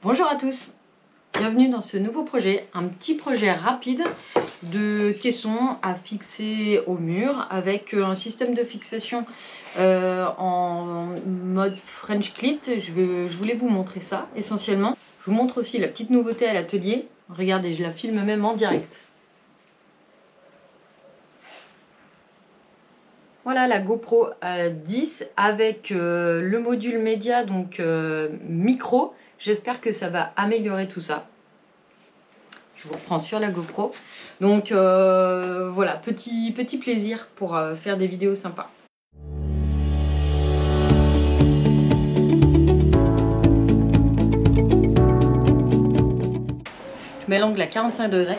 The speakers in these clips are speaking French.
Bonjour à tous, bienvenue dans ce nouveau projet, un petit projet rapide de caisson à fixer au mur avec un système de fixation en mode French clit. Je voulais vous montrer ça essentiellement. Je vous montre aussi la petite nouveauté à l'atelier. Regardez, je la filme même en direct. Voilà la GoPro 10 avec le module média, donc micro. J'espère que ça va améliorer tout ça. Je vous reprends sur la GoPro. Donc voilà, petit plaisir pour faire des vidéos sympas. Je mets l'angle à 45 degrés.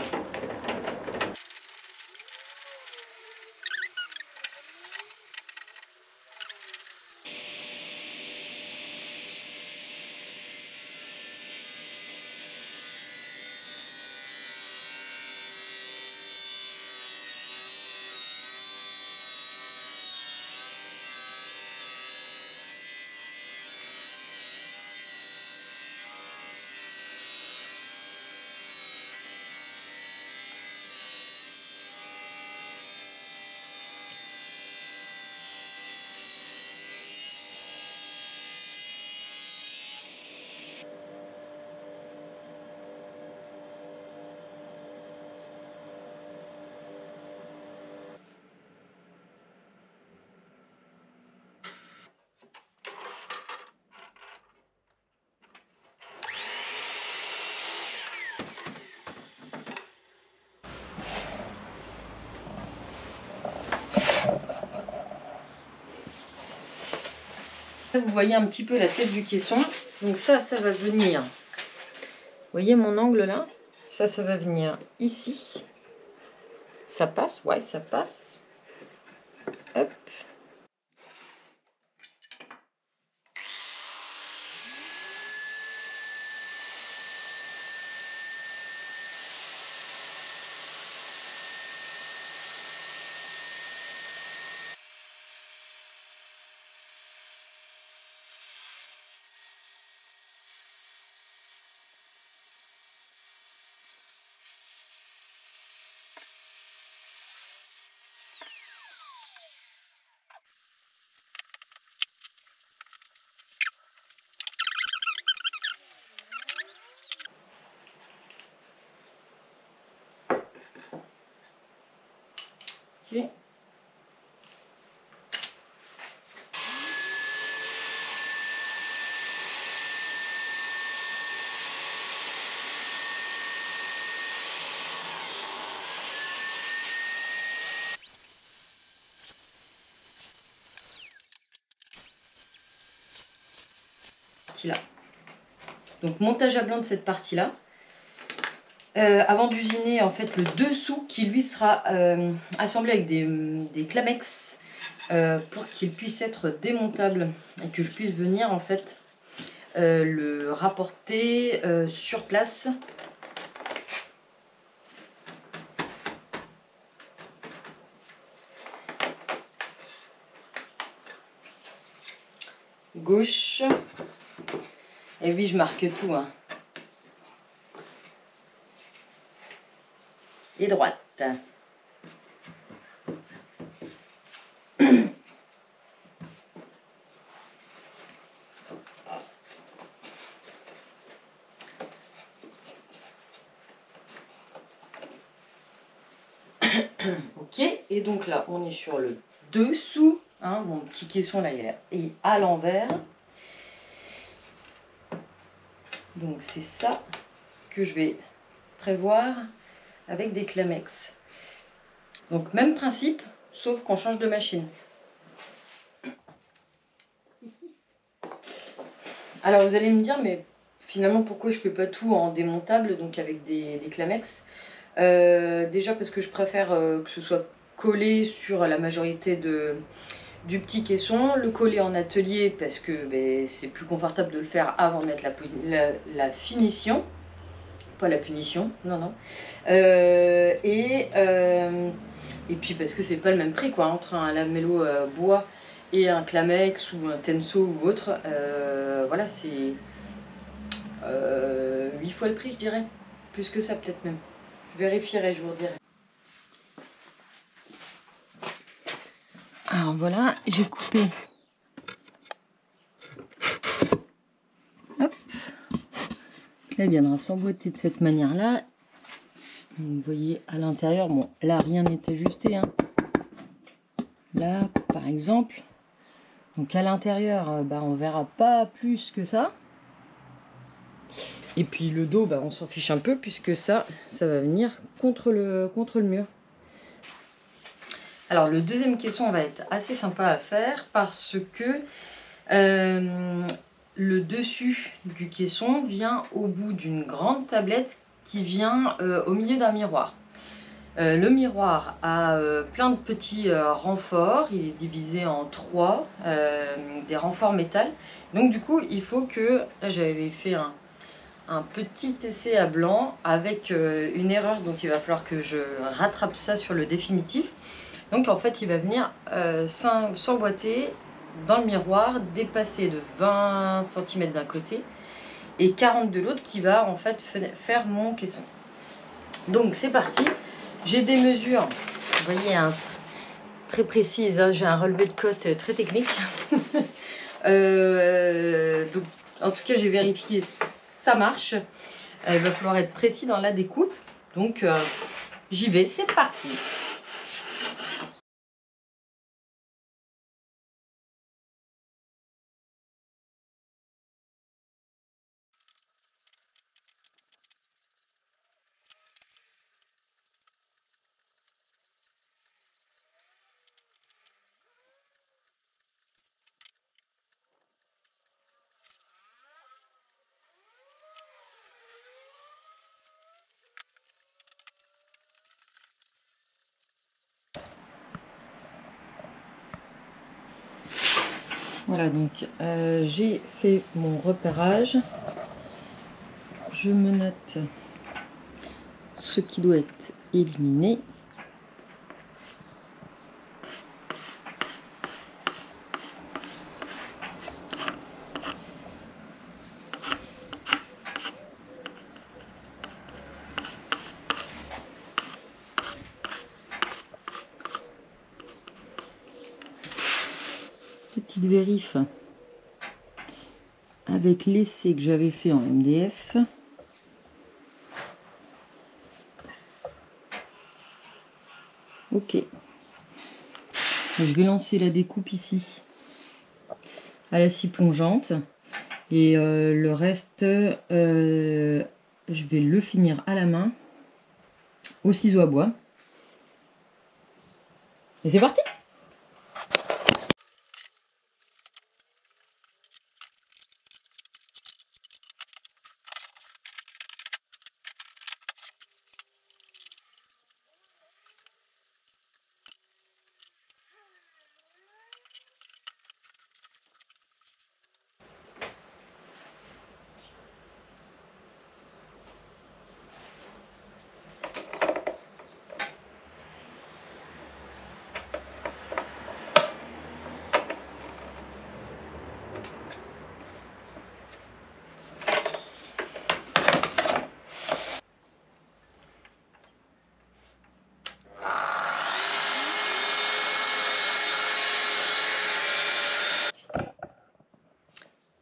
Vous voyez un petit peu la tête du caisson. Donc ça va venir. Vous voyez mon angle là? Ça va venir ici. Ça passe, ouais, ça passe. Hop. Okay. Là. Donc montage à blanc de cette partie là. Avant d'usiner en fait le dessous qui lui sera assemblé avec des Clamex pour qu'il puisse être démontable et que je puisse venir en fait le rapporter sur place. Gauche. Et oui, je marque tout. Hein. Et droite. Ok, et donc là, on est sur le dessous. Hein, mon petit caisson là, il est à l'envers. Donc c'est ça que je vais prévoir avec des Clamex. Donc même principe, sauf qu'on change de machine. Alors vous allez me dire, mais finalement pourquoi je fais pas tout en démontable, donc avec des Clamex? Déjà parce que je préfère que ce soit collé sur la majorité du petit caisson, le coller en atelier parce que c'est plus confortable de le faire avant de mettre la finition. Pas la punition, non, non. Et puis parce que c'est pas le même prix quoi, entre un lamello bois et un Clamex ou un Tenso ou autre. Voilà, c'est 8 fois le prix, je dirais. Plus que ça, peut-être même. Je vérifierai, je vous redirai. Alors voilà, j'ai coupé. Hop. Là, il viendra s'emboîter de cette manière-là. Vous voyez à l'intérieur, bon, là, rien n'est ajusté. Hein. Là, par exemple. Donc à l'intérieur, bah, on verra pas plus que ça. Et puis le dos, bah, on s'en fiche un peu puisque ça va venir contre le mur. Alors le deuxième caisson va être assez sympa à faire parce que le dessus du caisson vient au bout d'une grande tablette qui vient au milieu d'un miroir. Le miroir a plein de petits renforts, il est divisé en 3, des renforts métal. Donc du coup, il faut que, là j'avais fait un petit essai à blanc avec une erreur, donc il va falloir que je rattrape ça sur le définitif. Donc en fait, il va venir s'emboîter dans le miroir, dépasser de 20 cm d'un côté et 40 de l'autre qui va en fait faire mon caisson. Donc c'est parti. J'ai des mesures, vous voyez, hein, très précises. Hein, j'ai un relevé de cote très technique. Donc, en tout cas, j'ai vérifié, ça marche. Il va falloir être précis dans la découpe. Donc, j'y vais, c'est parti. Voilà, donc j'ai fait mon repérage. Je me note ce qui doit être éliminé. Petite vérif avec l'essai que j'avais fait en MDF. Ok. Je vais lancer la découpe ici à la scie plongeante et le reste je vais le finir à la main au ciseau à bois. Et c'est parti!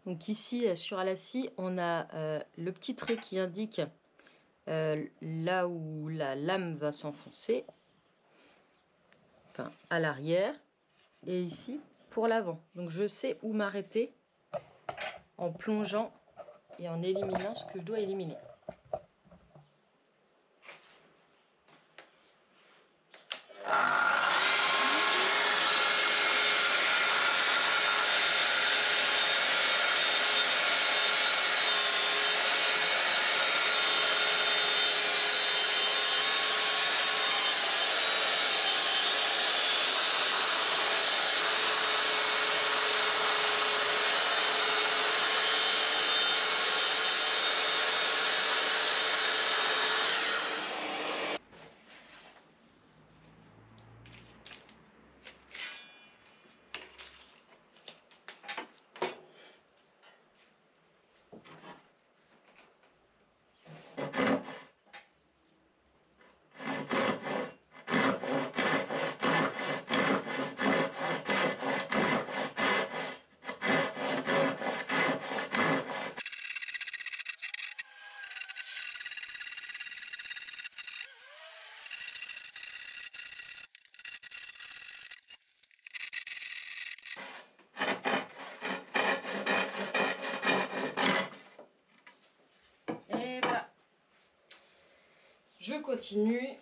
Donc ici, sur la scie, on a le petit trait qui indique là où la lame va s'enfoncer, enfin à l'arrière, et ici pour l'avant. Donc je sais où m'arrêter en plongeant et en éliminant ce que je dois éliminer. Je continue.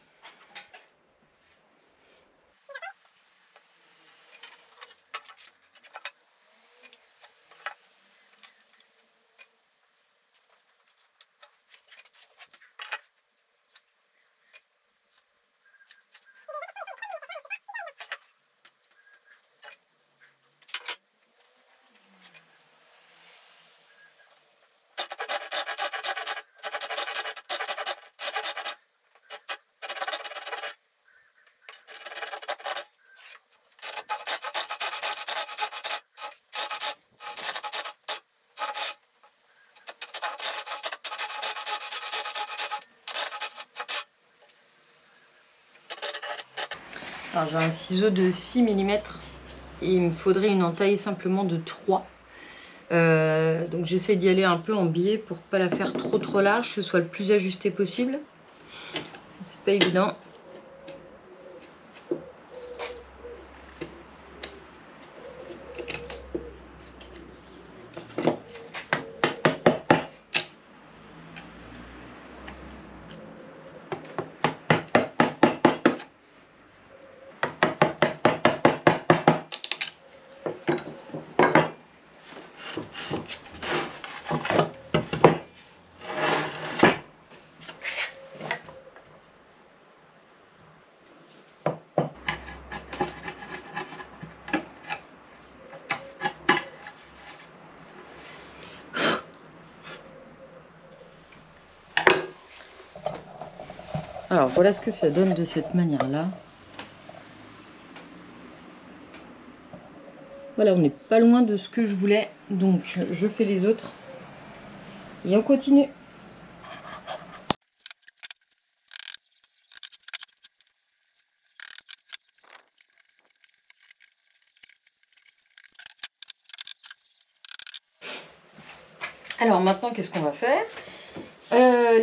Alors j'ai un ciseau de 6 mm et il me faudrait une entaille simplement de 3. Donc j'essaie d'y aller un peu en biais pour pas la faire trop large, que ce soit le plus ajusté possible. C'est pas évident. Alors voilà ce que ça donne de cette manière-là. Voilà, on n'est pas loin de ce que je voulais. Donc je fais les autres. Et on continue. Alors maintenant, qu'est-ce qu'on va faire?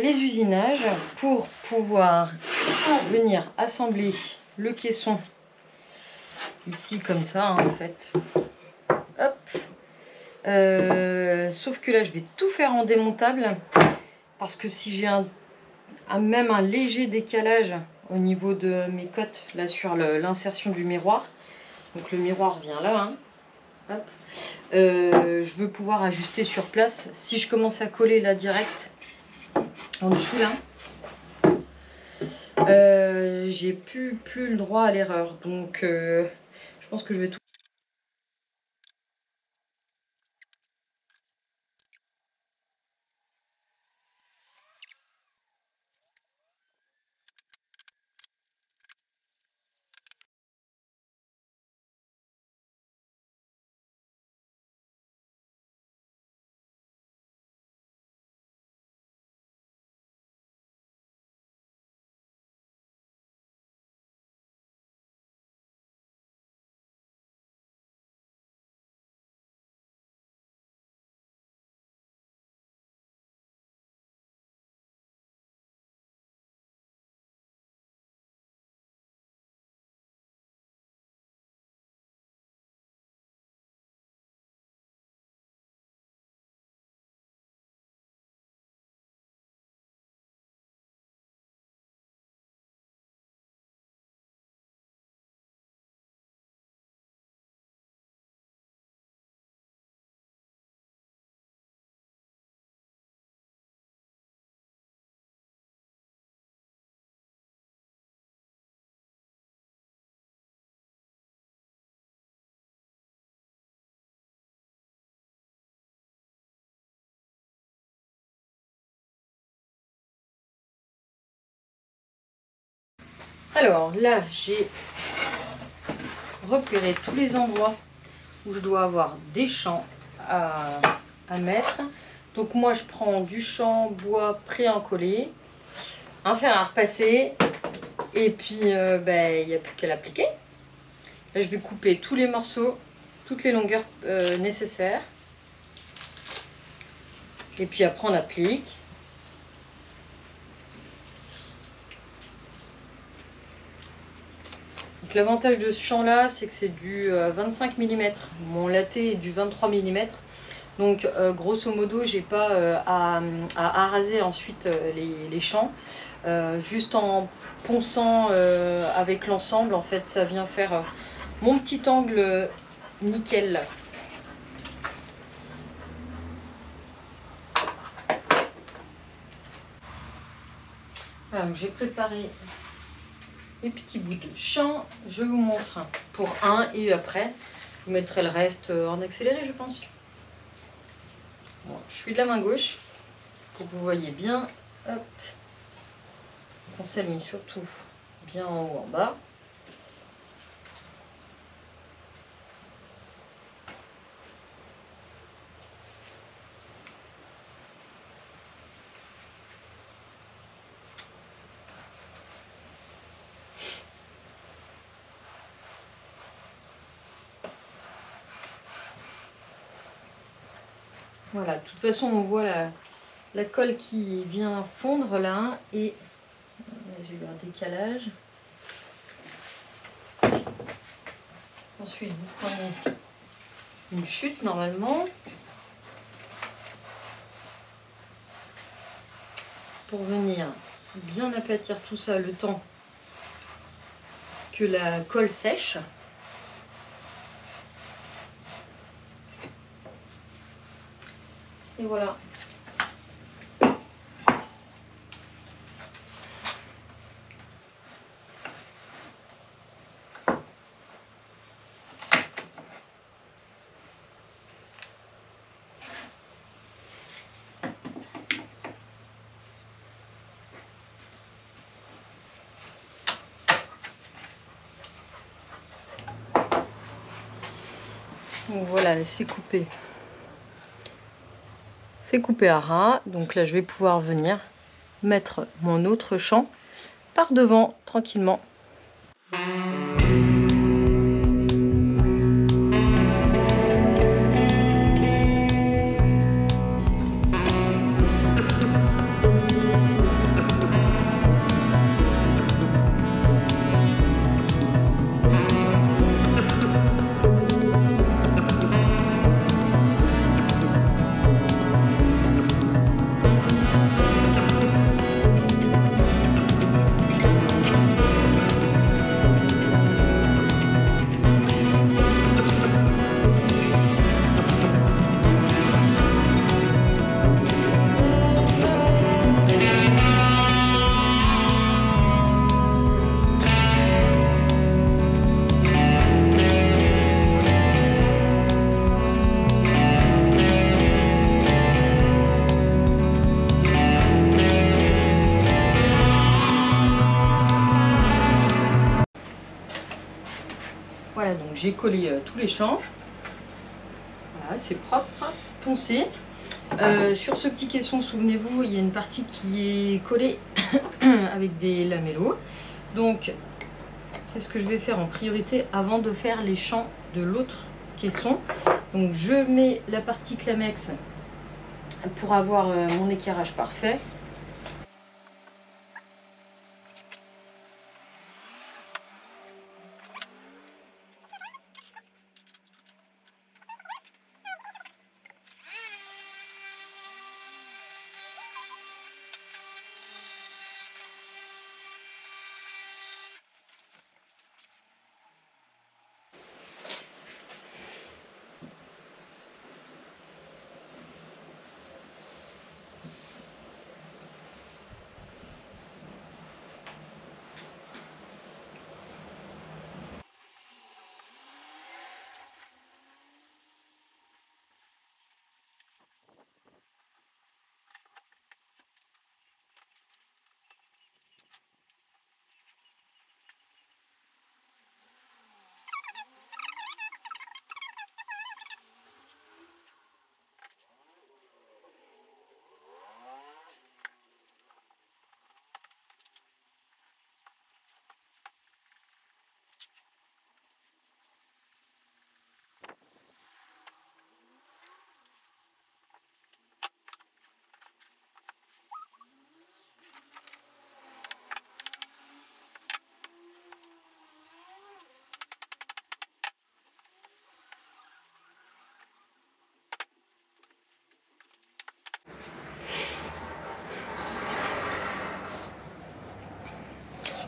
Les usinages pour pouvoir venir assembler le caisson ici comme ça, hein, en fait. Hop. Sauf que là, je vais tout faire en démontable parce que si j'ai même un léger décalage au niveau de mes cotes là sur l'insertion du miroir, donc le miroir vient là, hein. Hop. Je veux pouvoir ajuster sur place. Si je commence à coller là direct en dessous là, j'ai plus le droit à l'erreur. Donc je pense que je vais tout. Alors là, j'ai repéré tous les endroits où je dois avoir des champs à mettre. Donc moi, je prends du champ bois pré-encollé, un fer à repasser, et puis il n'y a plus qu'à l'appliquer. Là, je vais couper tous les morceaux, toutes les longueurs nécessaires. Et puis après, on applique. L'avantage de ce champ là, c'est que c'est du 25 mm. Mon latte est du 23 mm. Donc grosso modo, j'ai pas à araser ensuite les champs. Juste en ponçant avec l'ensemble, en fait, ça vient faire mon petit angle nickel. Voilà, j'ai préparé les petits bouts de champ. Je vous montre pour un et après, je vous mettrai le reste en accéléré, je pense. Bon, je suis de la main gauche pour que vous voyez bien. Hop. On s'aligne surtout bien en haut, en bas. Voilà, de toute façon, on voit la colle qui vient fondre là, et j'ai eu un décalage. Ensuite, vous prenez une chute normalement pour venir bien aplatir tout ça le temps que la colle sèche. Et voilà. Donc voilà, c'est coupé. C'est coupé à ras. Donc là, je vais pouvoir venir mettre mon autre champ par devant tranquillement. Voilà, donc j'ai collé tous les champs. Voilà, c'est propre, poncé. Sur ce petit caisson, souvenez-vous, il y a une partie qui est collée avec des lamellos. Donc, c'est ce que je vais faire en priorité avant de faire les champs de l'autre caisson. Donc, je mets la partie Clamex pour avoir mon éclairage parfait.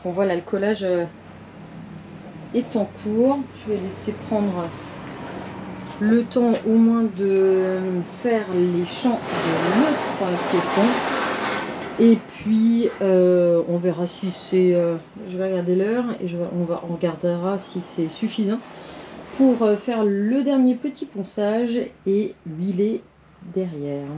Bon voilà, le collage est en cours. Je vais laisser prendre le temps au moins de faire les champs de l'autre caisson. Et puis on verra si c'est... je vais regarder l'heure et on regardera si c'est suffisant pour faire le dernier petit ponçage et huiler derrière.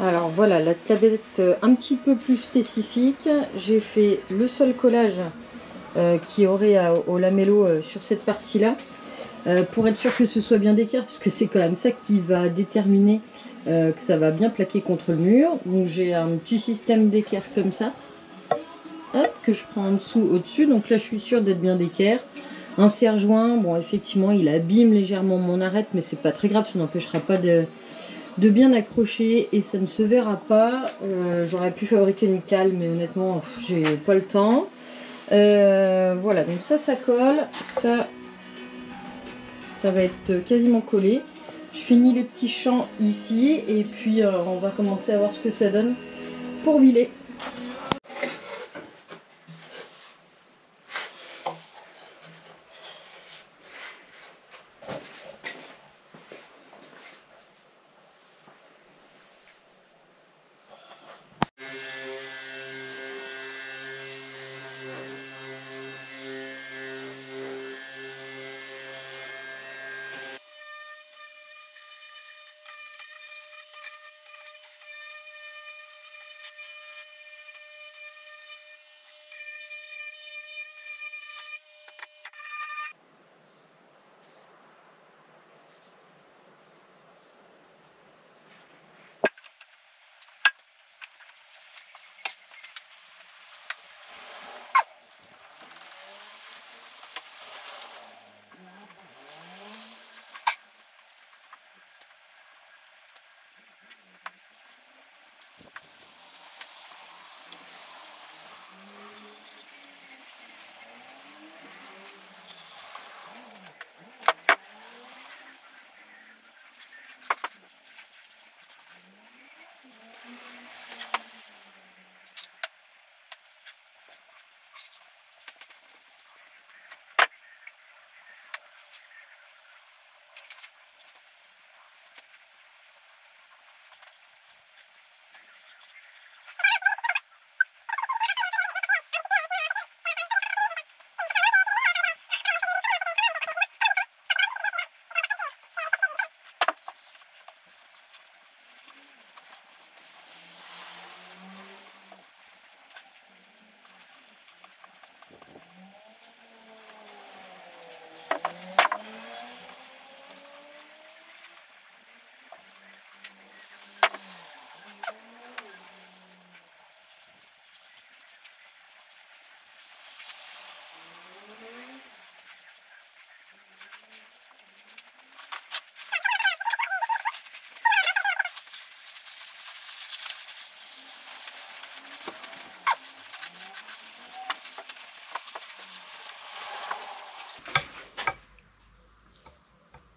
Alors voilà, la tablette un petit peu plus spécifique. J'ai fait le seul collage qui aurait au lamello sur cette partie-là. Pour être sûr que ce soit bien d'équerre, parce que c'est quand même ça qui va déterminer que ça va bien plaquer contre le mur. Donc j'ai un petit système d'équerre comme ça. Hop, que je prends en dessous, au-dessus. Donc là je suis sûre d'être bien d'équerre. Un serre-joint, bon effectivement il abîme légèrement mon arête, mais c'est pas très grave, ça n'empêchera pas de bien accrocher et ça ne se verra pas. J'aurais pu fabriquer une cale, mais honnêtement j'ai pas le temps. Voilà, donc ça colle, ça va être quasiment collé. Je finis les petits champs ici et puis on va commencer à voir ce que ça donne pour huiler.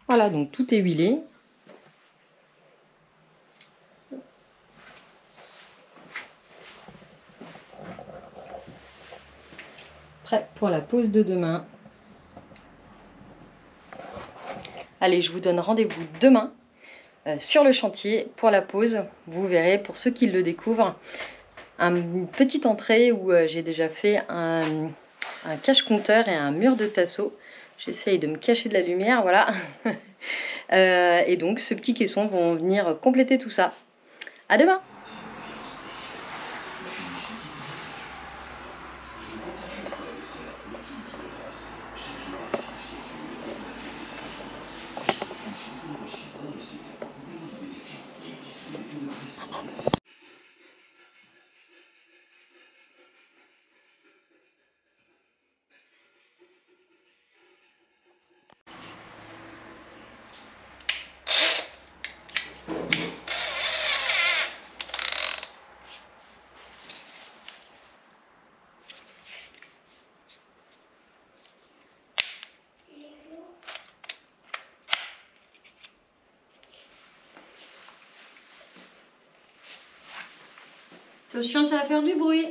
Voilà, donc tout est huilé. Prêt pour la pause de demain. Allez, je vous donne rendez-vous demain sur le chantier pour la pause. Vous verrez, pour ceux qui le découvrent, une petite entrée où j'ai déjà fait un cache-compteur et un mur de tasseau. J'essaye de me cacher de la lumière, voilà. Et donc, ce petit caisson vont venir compléter tout ça. À demain! Attention, ça va faire du bruit.